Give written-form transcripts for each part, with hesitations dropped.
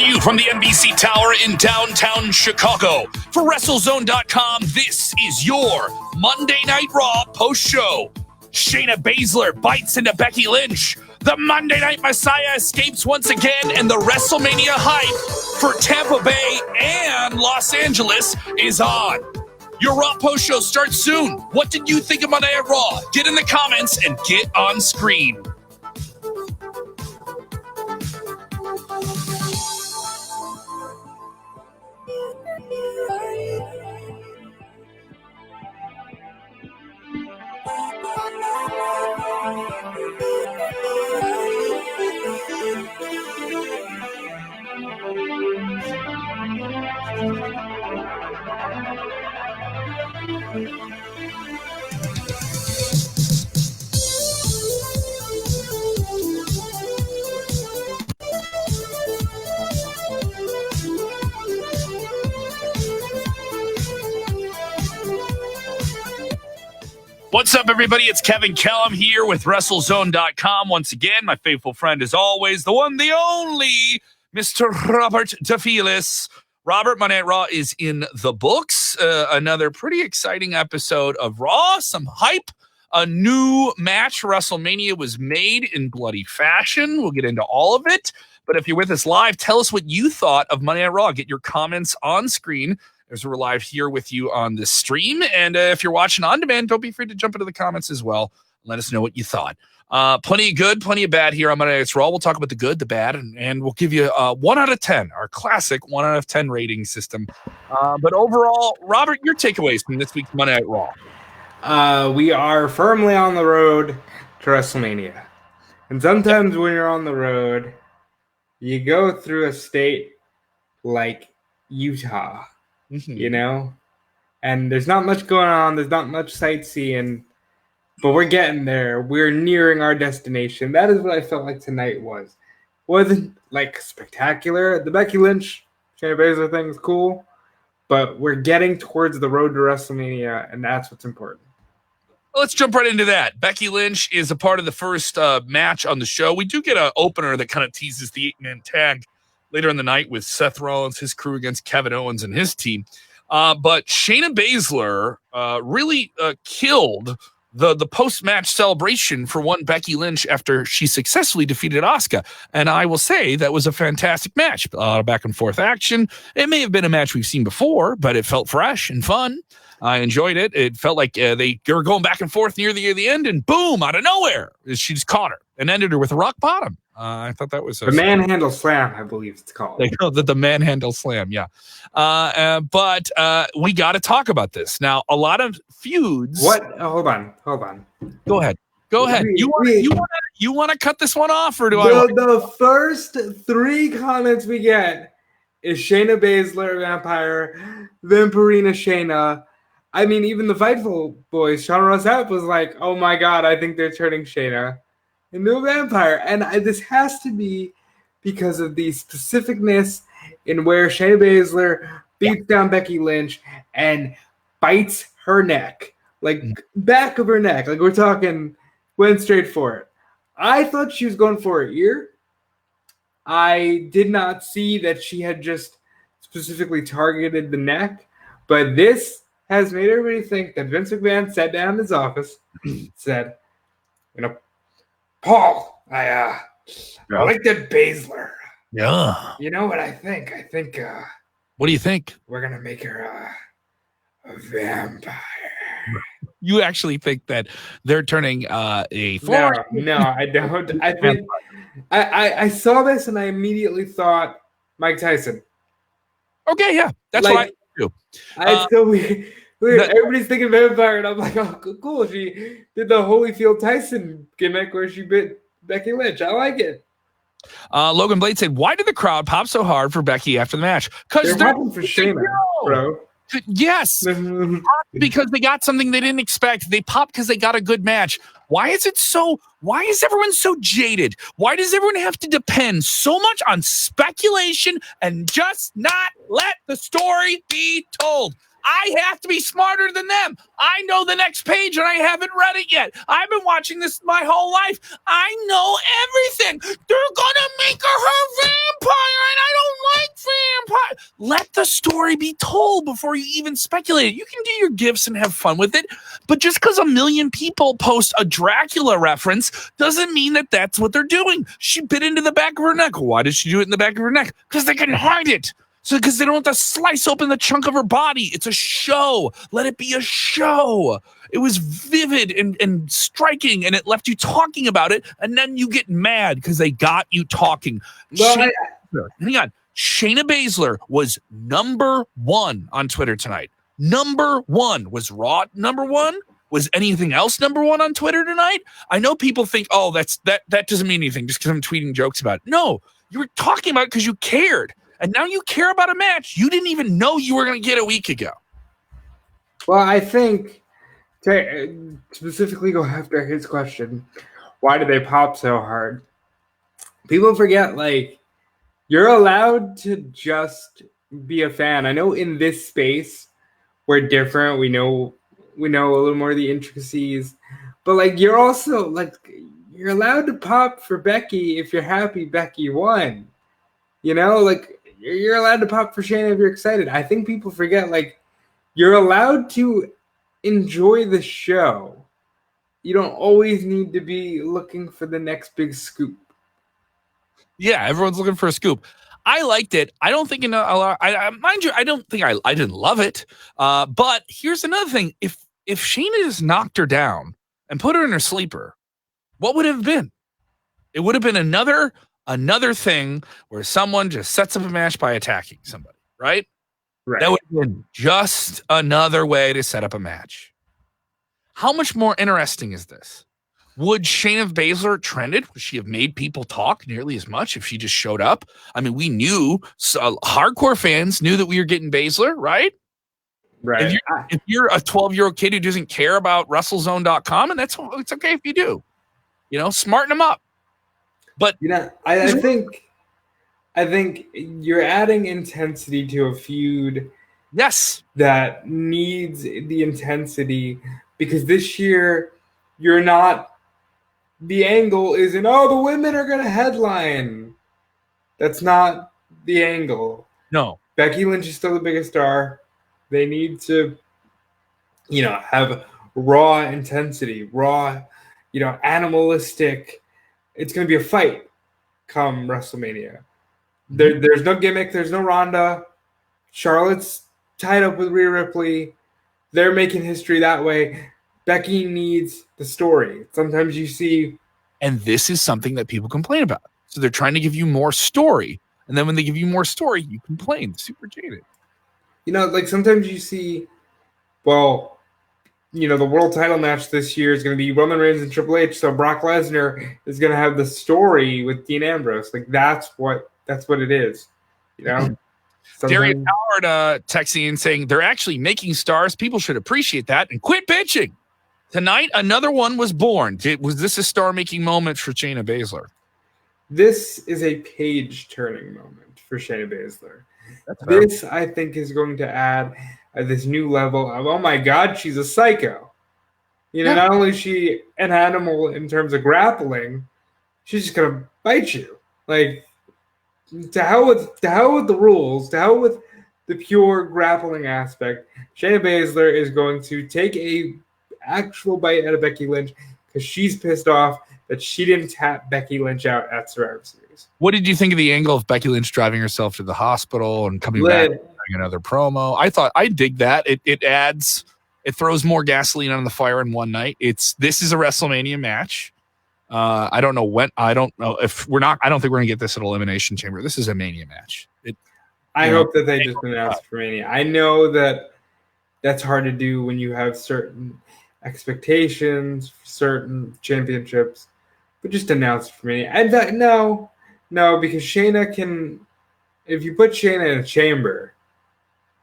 to you from the NBC Tower in downtown Chicago. For WrestleZone.com, this is your Monday Night Raw post-show. Shayna Baszler bites into Becky Lynch. The Monday Night Messiah escapes once again, and the WrestleMania hype for Tampa Bay and Los Angeles is on. Your Raw post show starts soon. What did you think of Monday Night Raw? Get in the comments and get on screen. What's up, everybody? It's Kevin Kellam here with WrestleZone.com. Once again, my faithful friend, as always, the one, the only, Mr. Robert DeFelice. Robert, Monday Night Raw is in the books. Another pretty exciting episode of Raw. Some hype. A new match for WrestleMania was made in bloody fashion. We'll get into all of it. But if you're with us live, tell us what you thought of Monday Night Raw. Get your comments on screen as we're live here with you on this stream. And if you're watching on demand, don't be afraid to jump into the comments as well. Let us know what you thought. Plenty of good, plenty of bad here on Monday Night Raw. We'll talk about the good, the bad, and we'll give you 1 out of 10, our classic 1 out of 10 rating system. But overall, Robert, your takeaways from this week's Monday Night Raw. We are firmly on the road to WrestleMania. And sometimes when you're on the road, you go through a state like Utah. You know, and there's not much going on. There's not much sightseeing, but we're getting there. We're nearing our destination. That is what I felt like tonight was. Wasn't like spectacular. The Becky Lynch, Shayna Baszler thing is cool, but we're getting towards the road to WrestleMania, and that's what's important. Let's jump right into that. Becky Lynch is a part of the first match on the show. We do get an opener that kind of teases the 8-man tag later in the night with Seth Rollins, his crew against Kevin Owens and his team. But Shayna Baszler really killed the post-match celebration for one Becky Lynch after she successfully defeated Asuka. And I will say that was a fantastic match. A lot of back and forth action. It may have been a match we've seen before, but it felt fresh and fun. I enjoyed it. It felt like they were going back and forth near the end, and boom, out of nowhere, she just caught her and ended her with a rock bottom. I thought that was the manhandle slam, I believe it's called. They call it the manhandle slam, yeah. But we got to talk about this now. A lot of feuds. What? Oh, hold on. Go ahead. You want to cut this one off, or do The first 3 comments we get is Shayna Baszler, Vampire, Vampirina Shayna. I mean, even the Fightful boys, Sean Ross Sapp was like, "Oh my God, I think they're turning Shayna into a vampire," and this has to be because of the specificness in where Shayna Baszler beats down Becky Lynch and bites her neck, like back of her neck, like we're talking, went straight for it. I thought she was going for her ear. I did not see that she had just specifically targeted the neck, but this has made everybody think that Vince McMahon sat down in his office, said, Paul, I like that Baszler. Yeah. You know what I think? I think. What do you think? We're gonna make her a vampire. You actually think that they're turning a forward? No, I don't. I think I saw this and I immediately thought Mike Tyson. Okay, yeah, that's what I do. I still weird. Everybody's thinking vampire, and I'm like, oh, cool. She did the Holyfield Tyson gimmick where she bit Becky Lynch. I like it. Logan Blade said, "Why did the crowd pop so hard for Becky after the match? Because they're popping for Shayna, bro. Yes, because they got something they didn't expect. They popped because they got a good match. Why is everyone so jaded? Why does everyone have to depend so much on speculation and just not let the story be told? I have to be smarter than them. I know the next page and I haven't read it yet. I've been watching this my whole life. I know everything. They're gonna make her vampire and I don't let the story be told before you even speculate. You can do your gifts and have fun with it, but just because a million people post a Dracula reference doesn't mean that that's what they're doing. She bit into the back of her neck. Why did she do it in the back of her neck? Because they can hide it. So because they don't have to slice open the chunk of her body. It's a show. Let it be a show. It was vivid and striking, and it left you talking about it, and then you get mad because they got you talking. Well, Hang on. Shayna Baszler was number 1 on Twitter tonight. Number 1. Was Raw number 1? Was anything else number 1 on Twitter tonight? I know people think, oh, that doesn't mean anything just because I'm tweeting jokes about it. No, you were talking about it because you cared. And now you care about a match you didn't even know you were going to get a week ago. Well, I think, to specifically go after his question, why do they pop so hard? People forget, like, you're allowed to just be a fan. I know in this space, we're different. We know a little more of the intricacies. But, like, you're also, like, you're allowed to pop for Becky if you're happy Becky won. You know, like, you're allowed to pop for Shayna if you're excited. I think people forget, like, you're allowed to enjoy the show. You don't always need to be looking for the next big scoop. Yeah, everyone's looking for a scoop. I liked it. I don't think mind you, I don't think I didn't love it. But here's another thing: if Shayna just knocked her down and put her in her sleeper, what would it have been? It would have been another thing where someone just sets up a match by attacking somebody, right? Right. That would have been just another way to set up a match. How much more interesting is this? Would Shayna Baszler trended? Would she have made people talk nearly as much if she just showed up? I mean, we knew, hardcore fans knew that we were getting Baszler, right? Right. If you're a 12-year-old kid who doesn't care about WrestleZone.com, and it's okay if you do. You know, smarten them up. But you know, I think you're adding intensity to a feud. Yes. That needs the intensity, because this year you're not. The angle isn't, oh, the women are going to headline. That's not the angle. No. Becky Lynch is still the biggest star. They need to, have raw intensity, raw, animalistic. It's going to be a fight come WrestleMania. There's no gimmick. There's no Ronda. Charlotte's tied up with Rhea Ripley. They're making history that way. Becky needs the story. Sometimes you see... And this is something that people complain about. So they're trying to give you more story. And then when they give you more story, you complain. Super jaded. Like sometimes you see, well, the world title match this year is going to be Roman Reigns and Triple H. So Brock Lesnar is going to have the story with Dean Ambrose. Like that's what it is. Darius Howard texting and saying they're actually making stars. People should appreciate that and quit bitching. Tonight, another one was born. Was this a star-making moment for Shayna Baszler? This is a page-turning moment for Shayna Baszler. This, I think, is going to add this new level of, oh my God, she's a psycho. Not only is she an animal in terms of grappling, she's just going to bite you. Like, to hell with the rules, to hell with the pure grappling aspect. Shayna Baszler is going to take a actual bite out of Becky Lynch because she's pissed off that she didn't tap Becky Lynch out at Survivor Series. What did you think of the angle of Becky Lynch driving herself to the hospital and coming back and doing another promo? I dig that. It throws more gasoline on the fire in one night. This is a WrestleMania match. I don't know if we're not. I don't think we're gonna get this at Elimination Chamber. This is a Mania match. I hope that they just announced for Mania. I know that that's hard to do when you have certain expectations for certain championships, but just announce it for Mania. And no, because Shayna can. If you put Shayna in a chamber,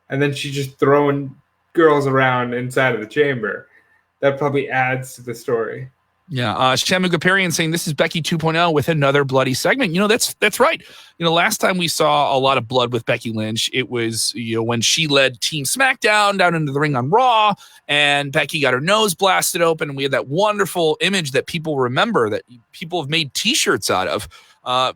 and then she's just throwing girls around inside of the chamber, that probably adds to the story. Yeah, Shamu Gaparian saying this is Becky 2.0 with another bloody segment. That's right. Last time we saw a lot of blood with Becky Lynch, it was when she led Team SmackDown down into the ring on Raw, and Becky got her nose blasted open, and we had that wonderful image that people remember, that people have made T-shirts out of.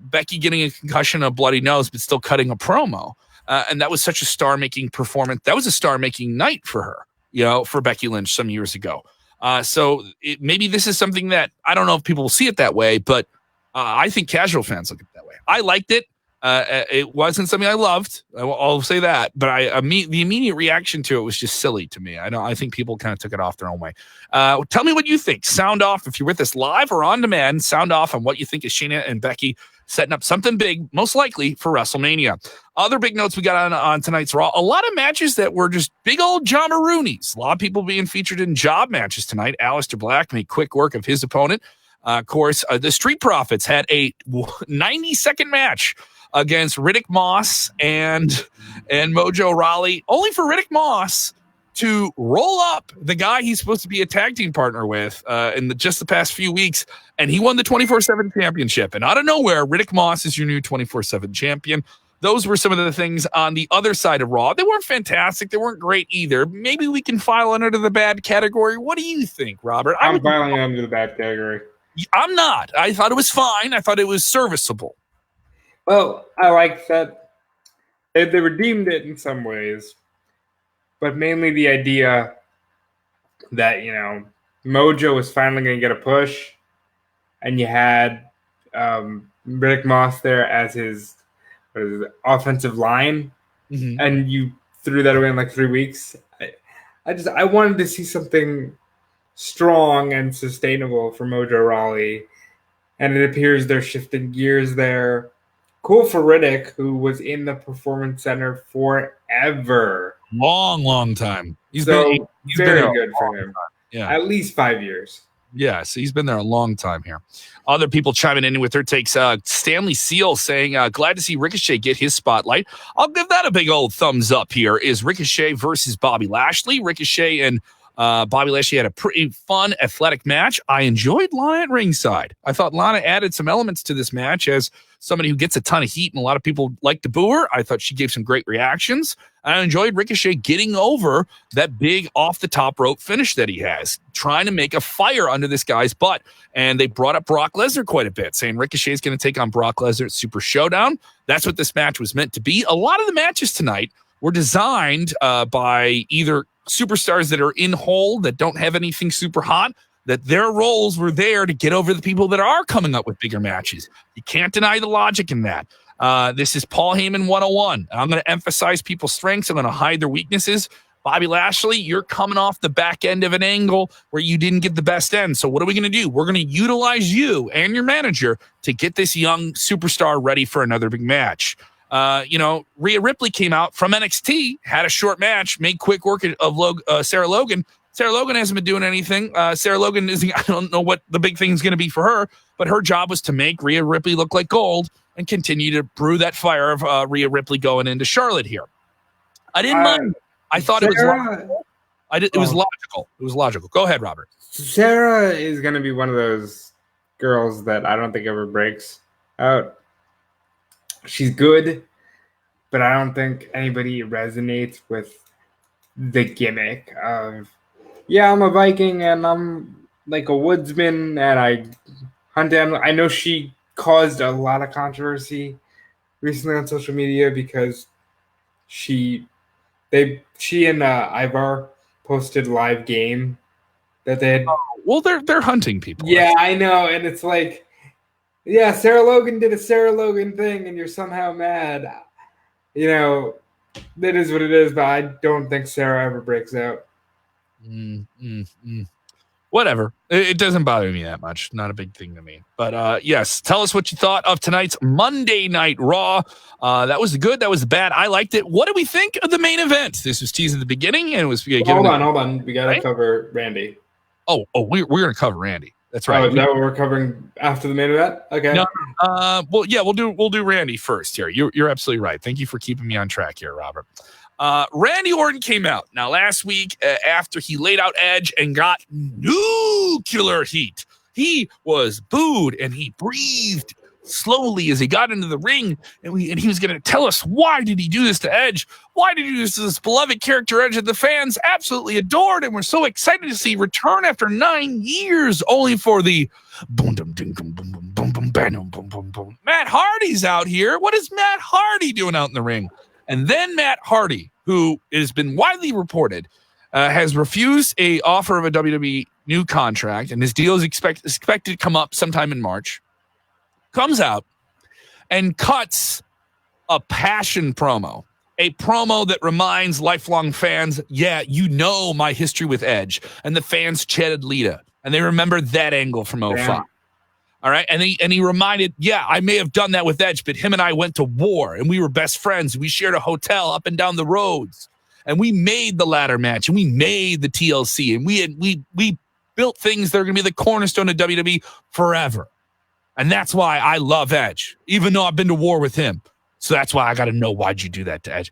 Becky getting a concussion, a bloody nose, but still cutting a promo. And that was such a star-making performance. That was a star-making night for her, for Becky Lynch some years ago. So maybe this is something that I don't know if people will see it that way, but I think casual fans look at it that way. I liked it. It wasn't something I loved. I'll say that, but the immediate reaction to it was just silly to me. I think people kind of took it off their own way. Tell me what you think. Sound off if you're with us live or on demand. Sound off on what you think is Shayna and Becky setting up something big, most likely for WrestleMania. Other big notes we got on tonight's Raw. A lot of matches that were just big old Jobberoonies. A lot of people being featured in job matches tonight. Aleister Black made quick work of his opponent. Of course, the Street Profits had a 90-second match against Riddick Moss and Mojo Rawley, only for Riddick Moss to roll up the guy he's supposed to be a tag team partner with in just the past few weeks, and he won the 24/7 championship. And out of nowhere, Riddick Moss is your new 24/7 champion. Those were some of the things on the other side of Raw. They weren't fantastic. They weren't great either. Maybe we can file under the bad category. What do you think, Robert? I'm filing under the bad category. I'm not. I thought it was fine. I thought it was serviceable. Well, I like that they redeemed it in some ways, but mainly the idea that, Mojo was finally going to get a push, and you had Riddick Moss there as his offensive line, and you threw that away in like 3 weeks. I wanted to see something strong and sustainable for Mojo Rawley, and it appears they're shifting gears there. Cool for Riddick, who was in the Performance Center forever. Long time. He's very been good for him. Yeah. At least 5 years. Yeah, so he's been there a long time here. Other people chiming in with their takes. Stanley Seal saying, glad to see Ricochet get his spotlight. I'll give that a big old thumbs up here. Is Ricochet versus Bobby Lashley. Ricochet and Bobby Lashley had a pretty fun, athletic match. I enjoyed Lana at ringside. I thought Lana added some elements to this match as somebody who gets a ton of heat, and a lot of people like to boo her. I thought she gave some great reactions. I enjoyed Ricochet getting over that big off-the-top rope finish that he has, trying to make a fire under this guy's butt. And they brought up Brock Lesnar quite a bit, saying Ricochet is going to take on Brock Lesnar at Super Showdown. That's what this match was meant to be. A lot of the matches tonight were designed by either superstars that are in hold that don't have anything super hot, that their roles were there to get over the people that are coming up with bigger matches. You can't deny the logic in that. This is Paul Heyman 101. I'm going to emphasize people's strengths. I'm going to hide their weaknesses. Bobby Lashley, you're coming off the back end of an angle where you didn't get the best end. So what are we going to do? We're going to utilize you and your manager to get this young superstar ready for another big match. Rhea Ripley came out from NXT, had a short match, made quick work of Sarah Logan. Sarah Logan hasn't been doing anything. Sarah Logan I don't know what the big thing is going to be for her, but her job was to make Rhea Ripley look like gold and continue to brew that fire of Rhea Ripley going into Charlotte here. I didn't mind. I thought it was logical. It was logical. It was logical. Go ahead, Robert. Sarah is going to be one of those girls that I don't think ever breaks out. She's good, but I don't think anybody resonates with the gimmick of, I'm a Viking and I'm like a woodsman and I hunt animals. I know she caused a lot of controversy recently on social media because she and Ivar posted live game that they had. Well, they're hunting people. Yeah, I know, and it's like, Sarah Logan did a Sarah Logan thing, and you're somehow mad. That is what it is, but I don't think Sarah ever breaks out. Whatever. It doesn't bother me that much. Not a big thing to me. But yes, tell us what you thought of tonight's Monday Night Raw. That was the good. That was the bad. I liked it. What do we think of the main event? This was teased at the beginning, and it was. Hold on. We got to cover Randy. Oh, we're going to cover Randy. That's right. Oh, is that what we're covering after the main event? Okay. No, we'll do Randy first here. You're absolutely right. Thank you for keeping me on track here, Robert. Randy Orton came out now last week after he laid out Edge and got nuclear heat. He was booed and he breathed slowly as he got into the ring, and he was going to tell us why did he do this to Edge? Why did he do this to this beloved character Edge that the fans absolutely adored and were so excited to see return after 9 years, only for the boom dum ding boom boom boom boom boom boom boom boom boom. Matt Hardy's out here. What is Matt Hardy doing out in the ring? And then Matt Hardy, who has been widely reported, has refused a offer of a WWE new contract, and his deal is expected to come up sometime in March, comes out and cuts a passion promo, a promo that reminds lifelong fans, yeah, you know my history with Edge, and the fans chanted Lita, and they remember that angle from 05. Damn. All right. And he reminded, yeah, I may have done that with Edge, but him and I went to war and we were best friends. We shared a hotel up and down the roads, and we made the ladder match, and we made the TLC, and we built things that are going to be the cornerstone of WWE forever. And that's why I love Edge, even though I've been to war with him. So that's why I got to know, why'd you do that to Edge?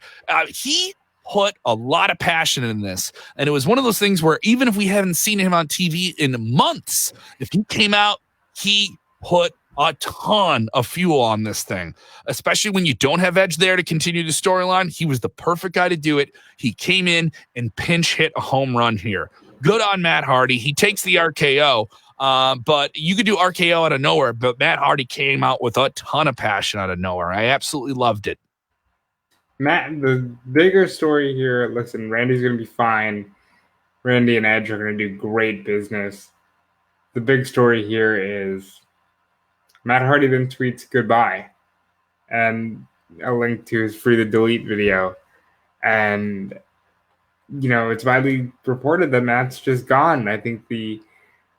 He put a lot of passion in this. And it was one of those things where even if we haven't seen him on TV in months, if he came out, he put a ton of fuel on this thing, especially when you don't have Edge there to continue the storyline. He was the perfect guy to do it. He came in and pinch hit a home run here. Good on Matt Hardy. He takes the RKO, but you could do RKO out of nowhere, but Matt Hardy came out with a ton of passion out of nowhere. I absolutely loved it. Matt, the bigger story here, listen, Randy's going to be fine. Randy and Edge are going to do great business. The big story here is Matt Hardy then tweets goodbye and a link to his free to delete video. And, it's widely reported that Matt's just gone. I think the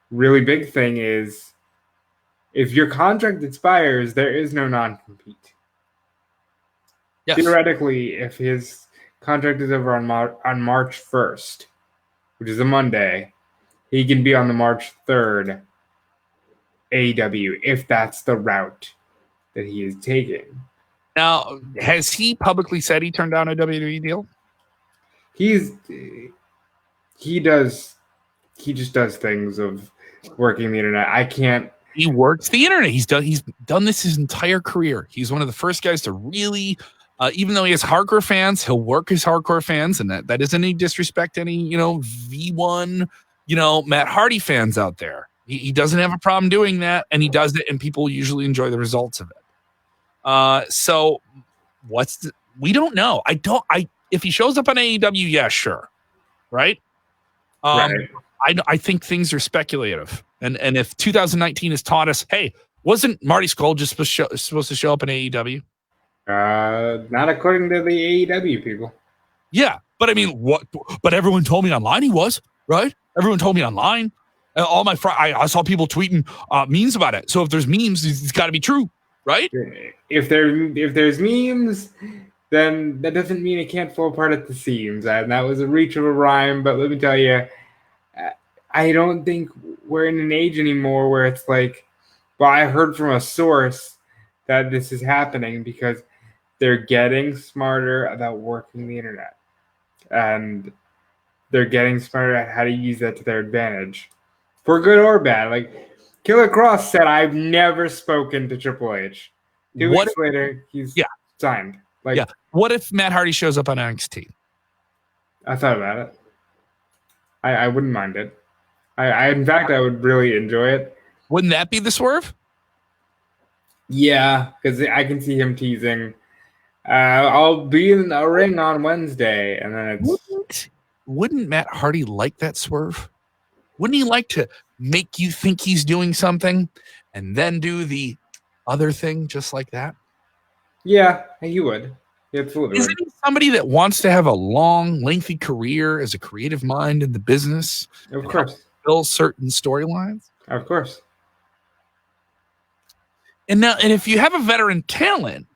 really big thing is if your contract expires, there is no non-compete. Yes. Theoretically, if his contract is over on March 1st, which is a Monday, he can be on the March 3rd AEW if that's the route that he is taking. Now, has he publicly said he turned down a WWE deal? He just does things of working the internet. He works the internet. He's done this his entire career. He's one of the first guys to really, even though he has hardcore fans, he'll work his hardcore fans, and that isn't any disrespect to any, V1, Matt Hardy fans out there. He doesn't have a problem doing that, and he does it, and people usually enjoy the results of it. So we don't know. If he shows up on AEW, yeah, sure. Right? Right. I think things are speculative. And if 2019 has taught us, hey, wasn't Marty Scurll just supposed to show up in AEW? Not according to the AEW people. Yeah, but I mean, what? But everyone told me online he was, right? Everyone told me online. All my I saw people tweeting memes about it. So if there's memes, it's got to be true, right? If there's memes, then that doesn't mean it can't fall apart at the seams. And that was a reach of a rhyme. But let me tell you, I don't think we're in an age anymore where it's like, well, I heard from a source that this is happening, because they're getting smarter about working the internet. And they're getting smarter at how to use that to their advantage. For good or bad. Like, Killer Cross said, I've never spoken to Triple H. 2 weeks later, he's signed. What if Matt Hardy shows up on NXT? I thought about it. I wouldn't mind it. In fact, I would really enjoy it. Wouldn't that be the swerve? Yeah, because I can see him teasing, I'll be in a ring on Wednesday, and then it's... Wouldn't Matt Hardy like that swerve? Wouldn't he like to make you think he's doing something and then do the other thing just like that? Yeah, he would. He absolutely Isn't he somebody that wants to have a long, lengthy career as a creative mind in the business? Of course. Fill certain storylines? Of course. And if you have a veteran talent,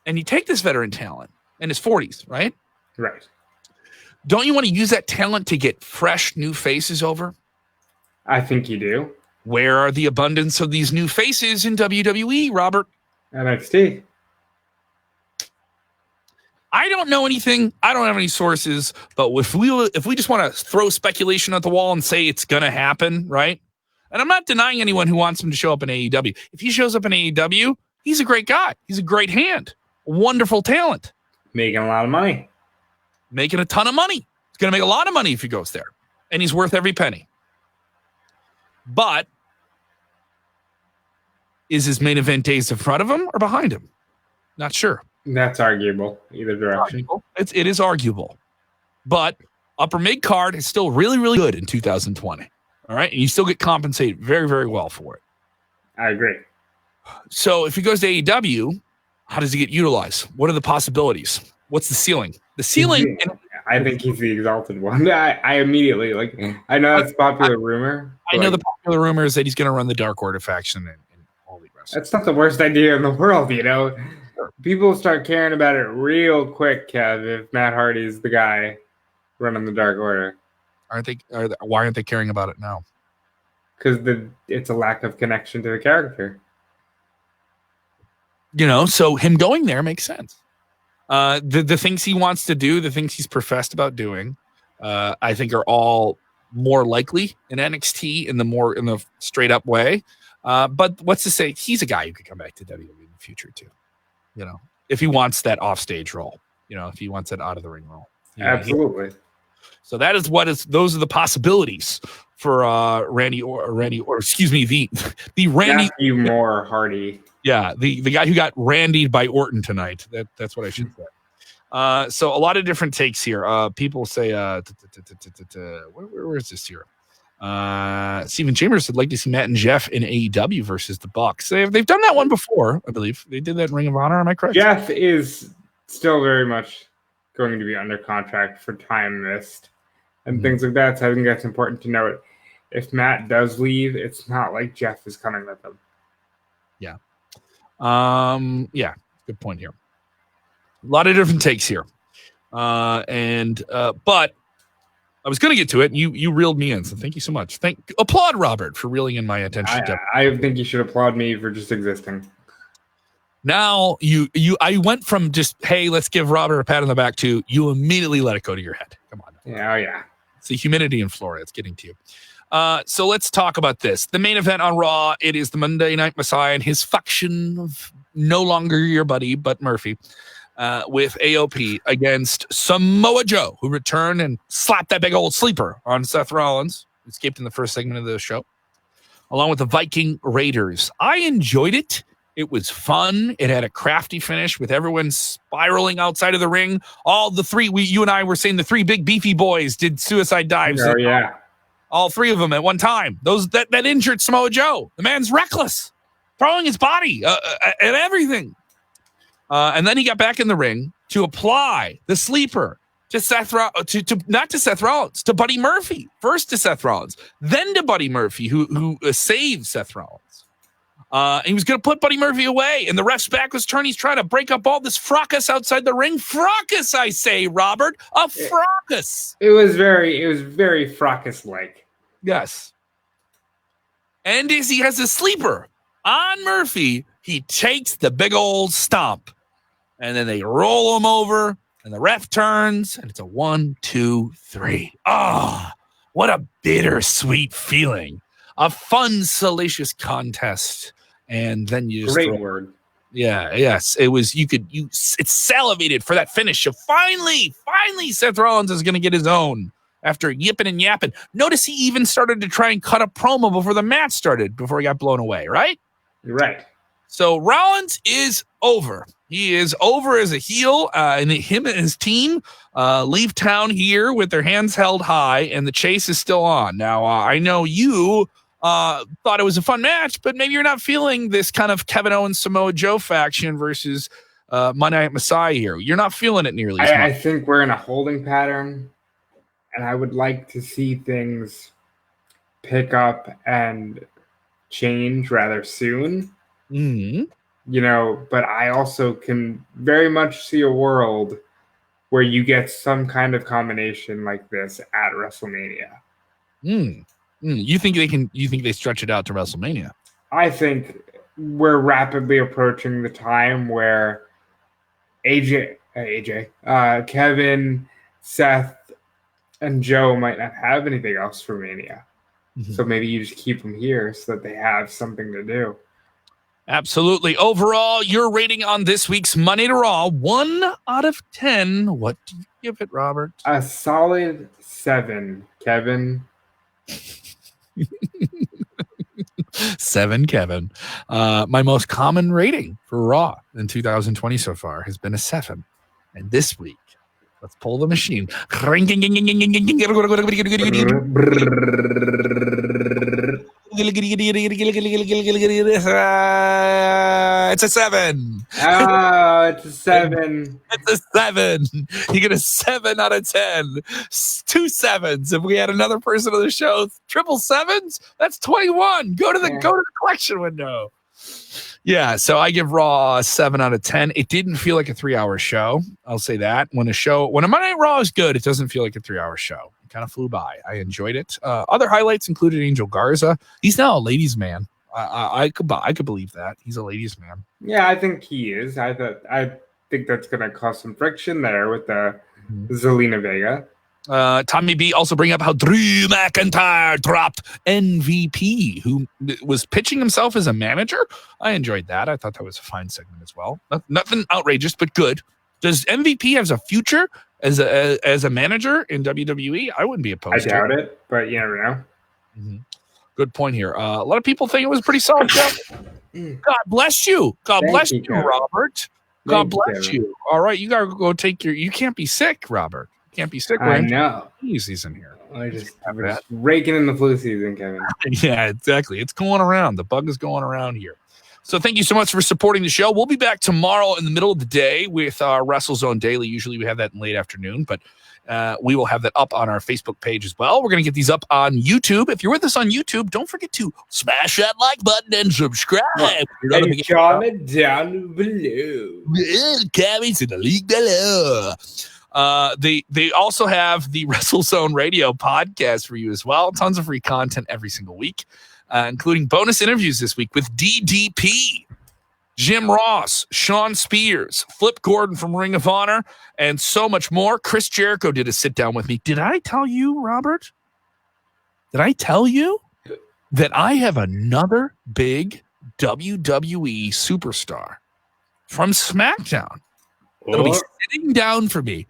and you take this veteran talent in his 40s, right? Right. Don't you want to use that talent to get fresh new faces over? I think you do. Where are the abundance of these new faces in WWE, Robert? NXT. I don't know anything. I don't have any sources. But if we just want to throw speculation at the wall and say it's going to happen, right? And I'm not denying anyone who wants him to show up in AEW. If he shows up in AEW, he's a great guy. He's a great hand. Wonderful talent. Making a lot of money. Making a ton of money. He's going to make a lot of money if he goes there. And he's worth every penny. But is his main event days in front of him or behind him? Not sure. That's arguable, either direction. It is arguable. But upper mid card is still really, really good in 2020. All right. And you still get compensated very, very well for it. I agree. So if he goes to AEW, how does he get utilized? What are the possibilities? What's the ceiling? The ceiling. I think he's the exalted one. I immediately, I know that's a popular rumor. I know the popular rumor is that he's going to run the Dark Order faction in All Elite Wrestling. That's not the worst idea in the world, People start caring about it real quick, Kev, if Matt Hardy's the guy running the Dark Order. Why aren't they caring about it now? Because it's a lack of connection to the character. So him going there makes sense. The things he wants to do, the things he's professed about doing, I think are all more likely in NXT in the straight up way. But what's to say he's a guy who could come back to WWE in the future too. If he wants that offstage role, if he wants that out of the ring role. Absolutely. So those are the possibilities for Randy or excuse me, the Randy Matthew Moore Hardy. Yeah, the guy who got randied by Orton tonight. That's what I should say. So a lot of different takes here. People say, where is this here? Stephen Chambers would like to see Matt and Jeff in AEW versus the Bucks. They've done that one before, I believe. They did that in Ring of Honor. Am I correct? Jeff is still very much going to be under contract for time missed and things like that. So I think that's important to note. If Matt does leave, it's not like Jeff is coming with him. Yeah. Good point here. A lot of different takes here. But I was going to get to it, and you reeled me in, so thank you so much. Applaud Robert for reeling in my attention. I think you should applaud me for just existing. Now I went from just, hey, let's give Robert a pat on the back to you immediately let it go to your head. Come on. Yeah. It's the humidity in Florida. It's getting to you. So let's talk about this. The main event on Raw, it is the Monday Night Messiah and his faction of no longer your buddy, but Murphy, with AOP against Samoa Joe, who returned and slapped that big old sleeper on Seth Rollins, who escaped in the first segment of the show, along with the Viking Raiders. I enjoyed it. It was fun. It had a crafty finish with everyone spiraling outside of the ring. All the three, you and I were saying the three big beefy boys did suicide dives. Oh, yeah. All three of them at one time. That injured Samoa Joe. The man's reckless, throwing his body at everything. And then he got back in the ring to apply the sleeper to not to Seth Rollins, to Buddy Murphy. First to Seth Rollins, then to Buddy Murphy, who saved Seth Rollins. He was going to put Buddy Murphy away, and the ref's back was turned. He's trying to break up all this fracas outside the ring. Fracas, I say, Robert, a fracas. It was very fracas-like. Yes. And as he has a sleeper on Murphy, he takes the big old stomp, and then they roll him over, and the ref turns, and it's a 1, 2, 3. Ah, what a bittersweet feeling. A fun, salacious contest. And then you just great word. Yeah, yes. It was it's salivated for that finish of finally Seth Rollins is gonna get his own after yipping and yapping. Notice he even started to try and cut a promo before the match started, before he got blown away, right? Right. So Rollins is over. He is over as a heel, and him and his team leave town here with their hands held high, and the chase is still on. Now, I know you thought it was a fun match, but maybe you're not feeling this kind of Kevin Owens Samoa Joe faction versus Monday Night Messiah here. You're not feeling it nearly as much. I think we're in a holding pattern, and I would like to see things pick up and change rather soon. Mm-hmm. But I also can very much see a world where you get some kind of combination like this at WrestleMania. You think they stretch it out to WrestleMania? I think we're rapidly approaching the time where Kevin, Seth, and Joe might not have anything else for Mania. Mm-hmm. So maybe you just keep them here so that they have something to do. Absolutely. Overall, your rating on this week's Monday to Raw, 1 out of 10. What do you give it, Robert? A solid 7, Kevin. 7, Kevin. My most common rating for Raw in 2020 so far has been a 7. And this week, let's pull the machine. It's a 7. Oh, it's a 7. It's a 7. You get a 7 out of 10. 2 7s. If we had another person on the show, triple 7s, that's 21. Go to the collection window. Yeah, so I give Raw a 7 out of 10. It didn't feel like a 3-hour show. I'll say that. When a Monday Night Raw is good, it doesn't feel like a 3-hour show. It kind of flew by. I enjoyed it. Other highlights included Angel Garza. He's now a ladies' man. I could believe that. He's a ladies' man. Yeah, I think he is. I think that's going to cause some friction there with the Zelina Vega. Tommy B also bring up how Drew McIntyre dropped MVP, who was pitching himself as a manager. I enjoyed that. I thought that was a fine segment as well. Nothing outrageous, but good. Does MVP have a future as a manager in WWE? I wouldn't be opposed. I doubt it, but you never know. Mm-hmm. Good point here. A lot of people think it was a pretty solid show. God bless you. God bless you, Robert. God bless you. All right, you gotta go take you can't be sick, Robert. Can't be sick. I know. Flu season here. We're just raking in the flu season, Kevin. Yeah, exactly. It's going around. The bug is going around here. So thank you so much for supporting the show. We'll be back tomorrow in the middle of the day with our WrestleZone Daily. Usually we have that in late afternoon, but we will have that up on our Facebook page as well. We're going to get these up on YouTube. If you're with us on YouTube, don't forget to smash that like button and subscribe. And comment down below. Comments in the link below. They also have the WrestleZone Radio podcast for you as well. Tons of free content every single week, including bonus interviews this week with DDP, Jim Ross, Sean Spears, Flip Gordon from Ring of Honor, and so much more. Chris Jericho did a sit down with me. Did I tell you, Robert? Did I tell you that I have another big WWE superstar from SmackDown that'll be sitting down for me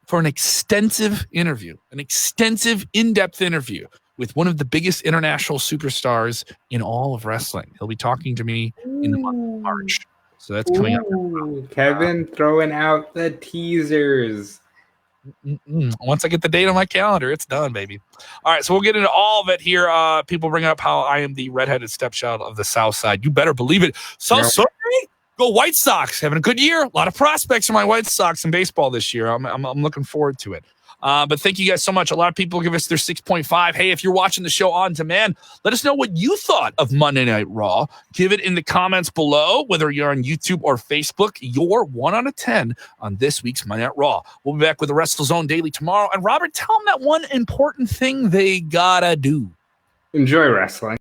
for an extensive interview, an extensive in-depth interview with one of the biggest international superstars in all of wrestling. He'll be talking to me in the month of March. So that's coming up. Kevin throwing out the teasers. Once I get the date on my calendar, it's done, baby. All right, so we'll get into all of it here. People bring up how I am the redheaded stepchild of the South Side. You better believe it. South Side. Go White Sox, having a good year. A lot of prospects for my White Sox in baseball this year. I'm looking forward to it. But thank you guys so much. A lot of people give us their 6.5. Hey, if you're watching the show on demand, let us know what you thought of Monday Night Raw. Give it in the comments below, whether you're on YouTube or Facebook. Your 1 out of 10 on this week's Monday Night Raw. We'll be back with the WrestleZone Daily tomorrow. And Robert, tell them that one important thing they gotta do. Enjoy wrestling.